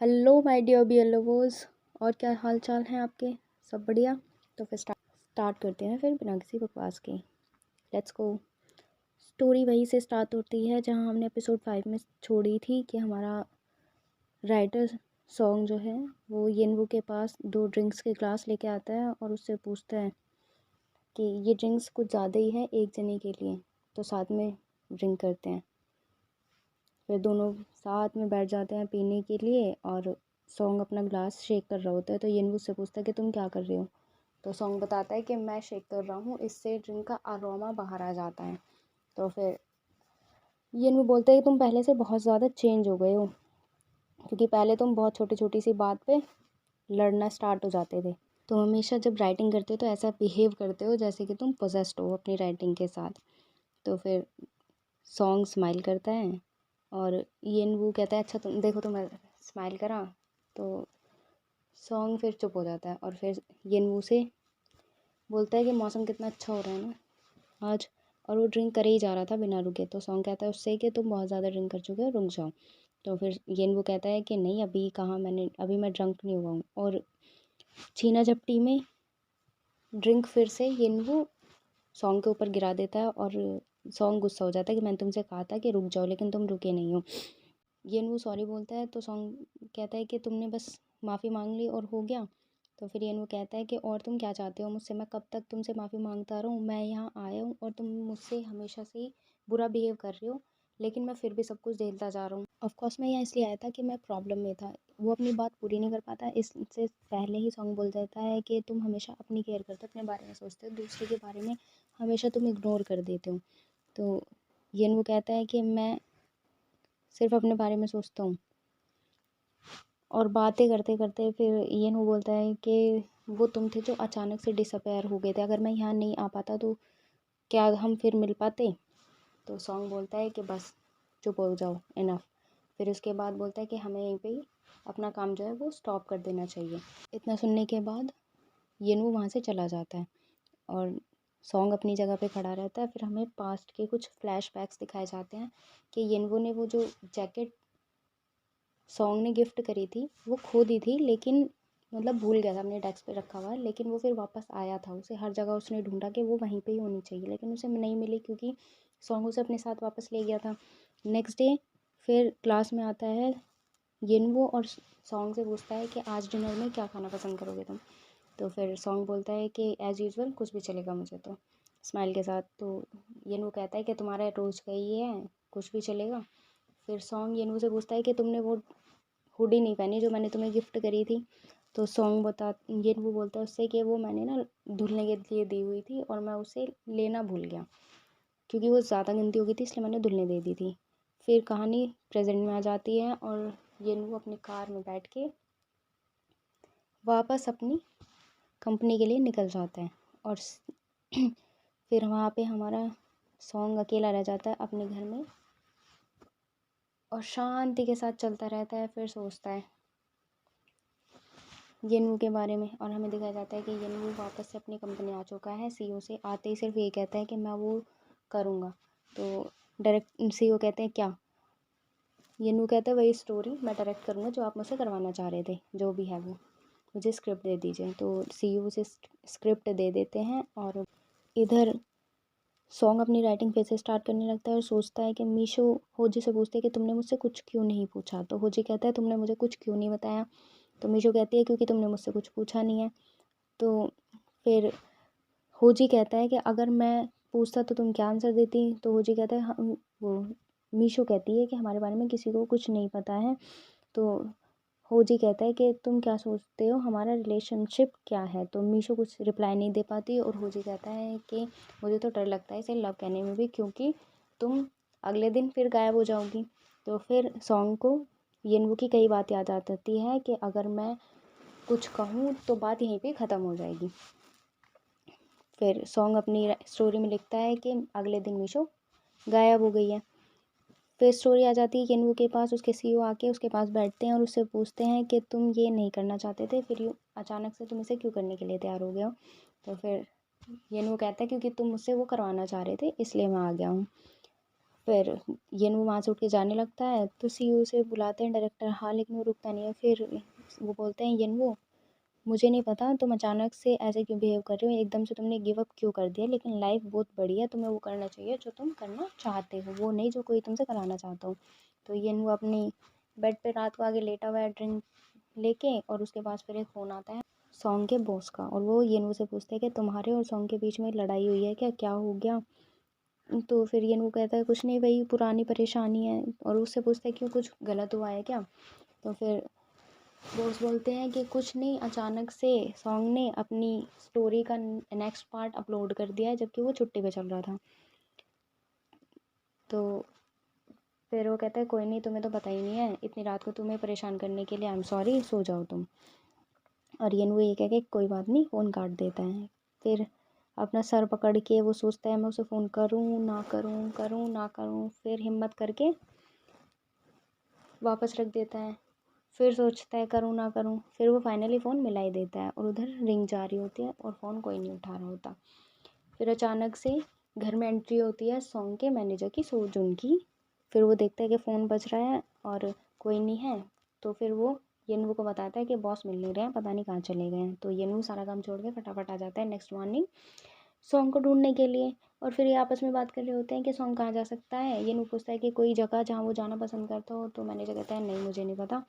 Hello my dear beer lovers. और क्या हाल चाल हैं आपके? सब बढ़िया। तो फिर स्टार्ट करते हैं फिर बिना किसी बकवास के। Let's go. स्टोरी वहीं से स्टार्ट होती है जहां हमने एपिसोड 5 में छोड़ी थी कि हमारा राइटर सॉन्ग जो है वो येनवू के पास 2 ड्रिंक्स के ग्लास लेके आता है और उससे पूछता है कि ये ड्रिंक्स कुछ ज़्यादा ही है एक जने के लिए, तो साथ में ड्रिंक करते हैं। फिर दोनों साथ में बैठ जाते हैं पीने के लिए और सॉन्ग अपना ग्लास शेक कर रहा होता है। तो येनवू से पूछता है कि तुम क्या कर रहे हो? तो सॉन्ग बताता है कि मैं शेक कर रहा हूँ, इससे ड्रिंक का अरोमा बाहर आ जाता है। तो फिर येनवू बोलता है कि तुम पहले से बहुत ज़्यादा चेंज हो गए हो, क्योंकि पहले तुम बहुत छोटी छोटी सी बात पे लड़ना स्टार्ट हो जाते थे। तुम हमेशा जब राइटिंग करते हो तो ऐसा बिहेव करते हो जैसे कि तुम पोजेस्ड हो अपनी राइटिंग के साथ। तो फिर सॉन्ग स्माइल करता है और येनवू कहता है अच्छा तुम देखो, तुम स्माइल करा। तो सॉन्ग फिर चुप हो जाता है और फिर येनवू से बोलता है कि मौसम कितना अच्छा हो रहा है ना आज। और वो ड्रिंक करे ही जा रहा था बिना रुके। तो सॉन्ग कहता है उससे कि तुम बहुत ज़्यादा ड्रिंक कर चुके हो, रुक जाओ। तो फिर येनवू कहता है कि नहीं, अभी कहाँ, मैंने अभी मैं ड्रंक नहीं हुआ हूँ। और छीना झपटी में ड्रिंक फिर से येनवू सॉन्ग के ऊपर गिरा देता है और सॉन्ग गुस्सा हो जाता है कि मैंने तुमसे कहा था कि रुक जाओ, लेकिन तुम रुके नहीं हो। येनवू सॉरी बोलता है तो सॉन्ग कहता है कि तुमने बस माफ़ी मांग ली और हो गया। तो फिर येनवू कहता है कि और तुम क्या चाहते हो मुझसे? मैं कब तक तुमसे माफ़ी मांगता रहूँ? मैं यहाँ आया हूँ और तुम मुझसे हमेशा से ही बुरा बिहेव कर रहे हो, लेकिन मैं फिर भी सब कुछ झेलता जा रहा हूँ। ऑफकोर्स मैं यहाँ इसलिए आया था कि मैं प्रॉब्लम में था। वो अपनी बात पूरी नहीं कर पाता, इससे पहले ही सॉन्ग बोल देता है कि तुम हमेशा अपनी केयर करते हो, अपने बारे में सोचते हो, दूसरे के बारे में हमेशा तुम इग्नोर कर देते हो। तो येनवू कहता है कि मैं सिर्फ अपने बारे में सोचता हूँ। और बातें करते करते फिर येनवू बोलता है कि वो तुम थे जो अचानक से डिसअपेयर हो गए थे, अगर मैं यहाँ नहीं आ पाता तो क्या हम फिर मिल पाते? तो सॉन्ग बोलता है कि बस चुप हो जाओ, इनफ। फिर उसके बाद बोलता है कि हमें यहीं पे ही अपना काम जो है वो स्टॉप कर देना चाहिए। इतना सुनने के बाद येनवू वहाँ से चला जाता है और सॉन्ग अपनी जगह पे खड़ा रहता है। फिर हमें पास्ट के कुछ फ्लैशबैक्स दिखाए जाते हैं कि येनवू ने वो जो जैकेट सॉन्ग ने गिफ्ट करी थी वो खो दी थी, लेकिन मतलब भूल गया था, अपने डेस्क पे रखा हुआ है। लेकिन वो फिर वापस आया था, उसे हर जगह उसने ढूंढा कि वो वहीं पे ही होनी चाहिए, लेकिन उसे नहीं मिली क्योंकि सॉन्ग उसे अपने साथ वापस ले गया था। नेक्स्ट डे फिर क्लास में आता है येनवो और सॉन्ग से पूछता है कि आज डिनर में क्या खाना पसंद करोगे तुम? तो फिर सॉन्ग बोलता है कि एज़ यूजुअल कुछ भी चलेगा मुझे, तो स्माइल के साथ। तो येनवो कहता है कि तुम्हारा रोज़ का ही है, कुछ भी चलेगा। फिर सॉन्ग येनवो से पूछता है कि तुमने वो हुडी नहीं पहनी जो मैंने तुम्हें गिफ्ट करी थी? तो सॉन्ग येनवू बोलता है उससे कि वो मैंने ना धुलने के लिए दी हुई थी और मैं उसे लेना भूल गया, क्योंकि वो ज़्यादा गंदी हो गई थी इसलिए मैंने धुलने दे दी थी। फिर कहानी प्रेजेंट में आ जाती है और येनवू अपनी कार में बैठ के वापस अपनी कंपनी के लिए निकल जाता है। और फिर वहाँ पे हमारा सॉन्ग अकेला रह जाता है अपने घर में और शांति के साथ चलता रहता है। फिर सोचता है येनवू के बारे में और हमें दिखाया जाता है कि येनवू वापस से अपनी कंपनी आ चुका है। सीईओ से आते ही सिर्फ ये कहता है कि मैं वो करूँगा। तो डायरेक्ट सीईओ कहते हैं क्या? येनवू कहता है वही स्टोरी मैं डायरेक्ट करूँगा जो आप मुझसे करवाना चाह रहे थे, जो भी है वो मुझे स्क्रिप्ट दे दीजिए। तो सीईओ से स्क्रिप्ट दे देते हैं और इधर सॉन्ग अपनी राइटिंग फिर से स्टार्ट करने लगता है और सोचता है कि मीशो होजी से पूछते हैं कि तुमने मुझसे कुछ क्यों नहीं पूछा? तो होजी कहता है तुमने मुझे कुछ क्यों नहीं बताया? तो मीशो कहती है क्योंकि तुमने मुझसे कुछ पूछा नहीं है। तो फिर होजी कहता है कि अगर मैं पूछता तो तुम क्या आंसर देती? तो होजी कहता है वो मीशो कहती है कि हमारे बारे में किसी को कुछ नहीं पता है। तो होजी कहता है कि तुम क्या सोचते हो हमारा रिलेशनशिप क्या है? तो मीशो कुछ रिप्लाई नहीं दे पाती और होजी कहता है कि मुझे तो डर लगता है इसे लव कहने में भी, क्योंकि तुम अगले दिन फिर गायब हो जाओगी। तो फिर सॉन्ग को येनवू की कई बात याद आ जाती है कि अगर मैं कुछ कहूँ तो बात यहीं पे ख़त्म हो जाएगी। फिर सॉन्ग अपनी स्टोरी में लिखता है कि अगले दिन मीशो गायब हो गई है। फिर स्टोरी आ जाती है येनवू के पास, उसके सीईओ आके उसके पास बैठते हैं और उससे पूछते हैं कि तुम ये नहीं करना चाहते थे, फिर यूँ अचानक से तुम इसे क्यों करने के लिए तैयार हो गए हो? तो फिर येनवू कहता है क्योंकि तुम मुझसे वो करवाना चाह रहे थे इसलिए मैं आ गया हूँ। फिर येनवू वहाँ से उठ के जाने लगता है तो सीईओ उसे बुलाते हैं डायरेक्टर, हाँ, लेकिन वो रुकता नहीं है। फिर वो बोलते हैं, येनवू, मुझे नहीं पता तुम अचानक से ऐसे क्यों बिहेव कर रहे हो, एकदम से तुमने गिव अप क्यों कर दिया, लेकिन लाइफ बहुत बड़ी है, तुम्हें वो करना चाहिए जो तुम करना चाहते हो, वो नहीं जो कोई तुमसे कराना चाहता हो। तो येनवू अपनी बेड पे रात को आगे लेटा हुआ है ड्रिंक लेके, और उसके पास फिर एक फ़ोन आता है सॉन्ग के बॉस का, और वो येनवू से पूछते हैं कि तुम्हारे और सॉन्ग के बीच में लड़ाई हुई है क्या, क्या हो गया। तो फिर येनवू कहता है कुछ नहीं, वही पुरानी परेशानी है, और उससे पूछता है क्यों, कुछ गलत हुआ है क्या। तो फिर बॉस बोलते हैं कि कुछ नहीं, अचानक से सॉन्ग ने अपनी स्टोरी का नेक्स्ट पार्ट अपलोड कर दिया है जबकि वो छुट्टी पे चल रहा था। तो फिर वो कहता है कोई नहीं, तुम्हें तो पता ही नहीं है, इतनी रात को तुम्हें परेशान करने के लिए आई एम सॉरी, सो जाओ तुम। और येनवू ये कह के कोई बात नहीं फ़ोन काट देता है। फिर अपना सर पकड़ के वो सोचता है मैं उसे फ़ोन करूँ ना करूँ, करूँ ना करूँ, फिर हिम्मत करके वापस रख देता है। फिर सोचता है करूँ ना करूँ, फिर वो फाइनली फ़ोन मिला ही देता है, और उधर रिंग जा रही होती है और फ़ोन कोई नहीं उठा रहा होता। फिर अचानक से घर में एंट्री होती है सॉन्ग के मैनेजर की, सोजून की। फिर वो देखता है कि फ़ोन बज रहा है और कोई नहीं है। तो फिर वो येनवू को बताता है कि बॉस मिल नहीं रहे हैं, पता नहीं कहाँ चले गए हैं। तो येनवू सारा काम छोड़ के फटाफट आ जाता है नेक्स्ट मॉर्निंग सॉन्ग को ढूंढने के लिए। और फिर ये आपस में बात कर रहे होते हैं कि सॉन्ग कहाँ जा सकता है। येनवू पूछता है कि कोई जगह जहाँ वो जाना पसंद करता हो, तो मैनेजर कहता है नहीं, मुझे नहीं पता।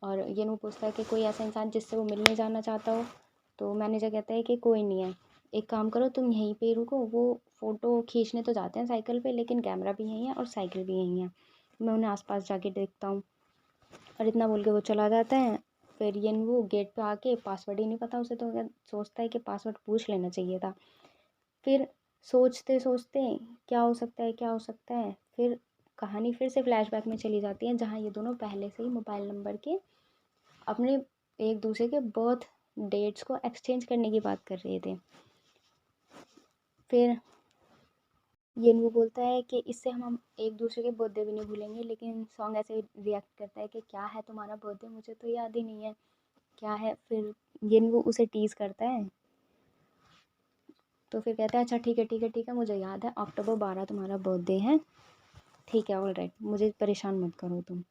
और येनवू पूछता है कि कोई ऐसा इंसान जिससे वो मिलने जाना चाहता हो, तो मैनेजर कहता है कि कोई नहीं है, एक काम करो तुम यहीं पे रुको, वो फ़ोटो खींचने तो जाते हैं साइकिल पे, लेकिन कैमरा भी यहीं है और साइकिल भी यहीं है, मैं उन्हें आसपास जाके देखता हूँ। और इतना बोल के वो चला जाता है। फिर येनवू गेट पे आके पासवर्ड ही नहीं पता उसे, तो सोचता है कि पासवर्ड पूछ लेना चाहिए था। फिर सोचते सोचते क्या हो सकता है, क्या हो सकता है, फिर कहानी फिर से फ्लैशबैक में चली जाती है जहाँ ये दोनों पहले से ही मोबाइल नंबर के अपने एक दूसरे के बर्थ डेट्स को एक्सचेंज करने की बात कर रहे थे। फिर येनवू बोलता है कि इससे हम एक दूसरे के बर्थडे भी नहीं भूलेंगे, लेकिन सॉन्ग ऐसे रिएक्ट करता है कि क्या है तुम्हारा बर्थडे, मुझे तो याद ही नहीं है क्या है। फिर येनवू उसे टीज़ करता है, तो फिर कहता है अच्छा ठीक है ठीक है ठीक है, मुझे याद है, अक्टूबर 12 तुम्हारा बर्थडे है, ठीक है ऑल राइट, मुझे परेशान मत करो तुम।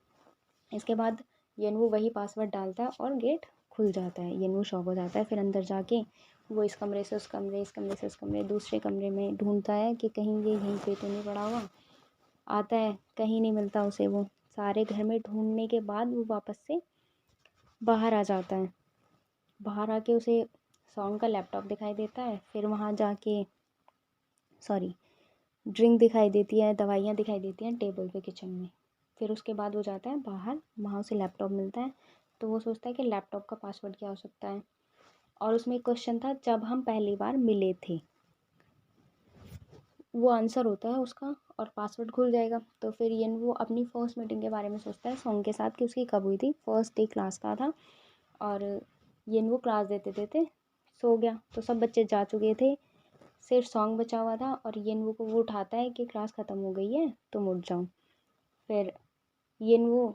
इसके बाद येनवू वही पासवर्ड डालता है और गेट खुल जाता है। येनवू शॉक हो जाता है, फिर अंदर जाके वो इस कमरे से उस कमरे, इस कमरे से उस कमरे, दूसरे कमरे में ढूंढता है कि कहीं ये यहीं पे तो नहीं पड़ा हुआ। आता है, कहीं नहीं मिलता उसे, वो सारे घर में ढूंढने के बाद वो वापस से बाहर आ जाता है। बाहर आके उसे सॉन्ग का लैपटॉप दिखाई देता है, फिर वहाँ जाके सॉरी ड्रिंक दिखाई देती है, दवाइयाँ दिखाई देती हैं टेबल पे किचन में। फिर उसके बाद वो जाता है बाहर, वहाँ उसे लैपटॉप मिलता है, तो वो सोचता है कि लैपटॉप का पासवर्ड क्या हो सकता है। और उसमें एक क्वेश्चन था जब हम पहली बार मिले थे, वो आंसर होता है उसका, और पासवर्ड खुल जाएगा। तो फिर ये वो अपनी फ़र्स्ट मीटिंग के बारे में सोचता है सॉन्ग के साथ कि उसकी कब हुई थी। फर्स्ट डे क्लास का था, और ये वो क्लास देते देते सो गया, तो सब बच्चे जा चुके थे, सिर्फ सॉन्ग बचा हुआ था। और येनवू को वो उठाता है कि क्लास ख़त्म हो गई है तुम उठ जाओ। फिर येनवू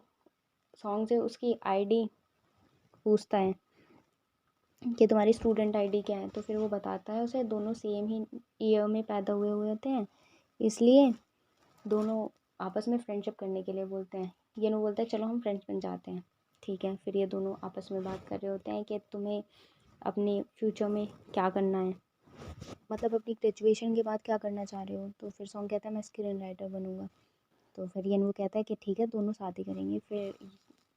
सॉन्ग से उसकी आईडी पूछता है कि तुम्हारी स्टूडेंट आईडी क्या है, तो फिर वो बताता है उसे, दोनों सेम ही ईयर में पैदा हुए हुए होते हैं, इसलिए दोनों आपस में फ्रेंडशिप करने के लिए बोलते हैं। येनू बोलता है चलो हम फ्रेंड्स बन जाते हैं, ठीक है। फिर ये दोनों आपस में बात कर रहे होते हैं कि तुम्हें अपने फ्यूचर में क्या करना है, मतलब अपनी ग्रेजुएशन के बाद क्या करना चाह रहे हो। तो फिर सॉन्ग कहता है मैं स्क्रीन राइटर बनूंगा। तो फिर येनू कहता है कि ठीक है दोनों साथ ही करेंगे। फिर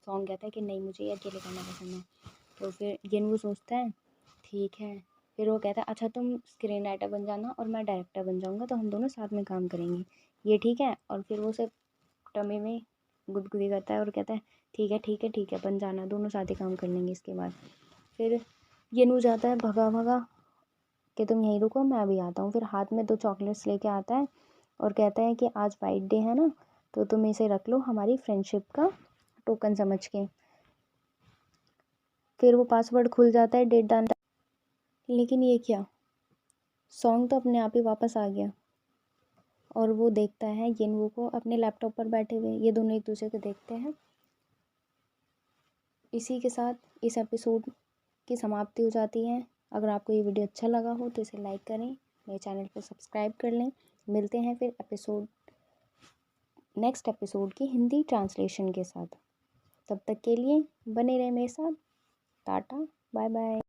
सॉन्ग कहता है कि नहीं, मुझे ये अकेले करना पसंद है। तो फिर येनू सोचता है ठीक है। फिर वो कहता है अच्छा तुम स्क्रीन राइटर बन जाना और मैं डायरेक्टर बन जाऊँगा, तो हम दोनों साथ में काम करेंगे, ये ठीक है। और फिर वो उसे टमी में गुदगुदी करता है और कहता है ठीक है ठीक है ठीक है, बन जाना, दोनों साथ ही काम कर लेंगे इसके बाद। फिर येनू जाता है भगा भगा कि तुम यहीं रुको मैं अभी आता हूँ। फिर हाथ में 2 चॉकलेट्स लेके आता है और कहता है कि आज वाइट डे है ना, तो तुम इसे रख लो हमारी फ्रेंडशिप का टोकन समझ के। फिर वो पासवर्ड खुल जाता है, डेट डालता है, लेकिन ये क्या, सॉन्ग तो अपने आप ही वापस आ गया। और वो देखता है येनवू को अपने लैपटॉप पर बैठे हुए, ये दोनों एक दूसरे को देखते हैं। इसी के साथ इस एपिसोड की समाप्ति हो जाती है। अगर आपको ये वीडियो अच्छा लगा हो तो इसे लाइक करें, मेरे चैनल को सब्सक्राइब कर लें। मिलते हैं फिर एपिसोड नेक्स्ट एपिसोड की हिंदी ट्रांसलेशन के साथ। तब तक के लिए बने रहे मेरे साथ। Tata, bye bye.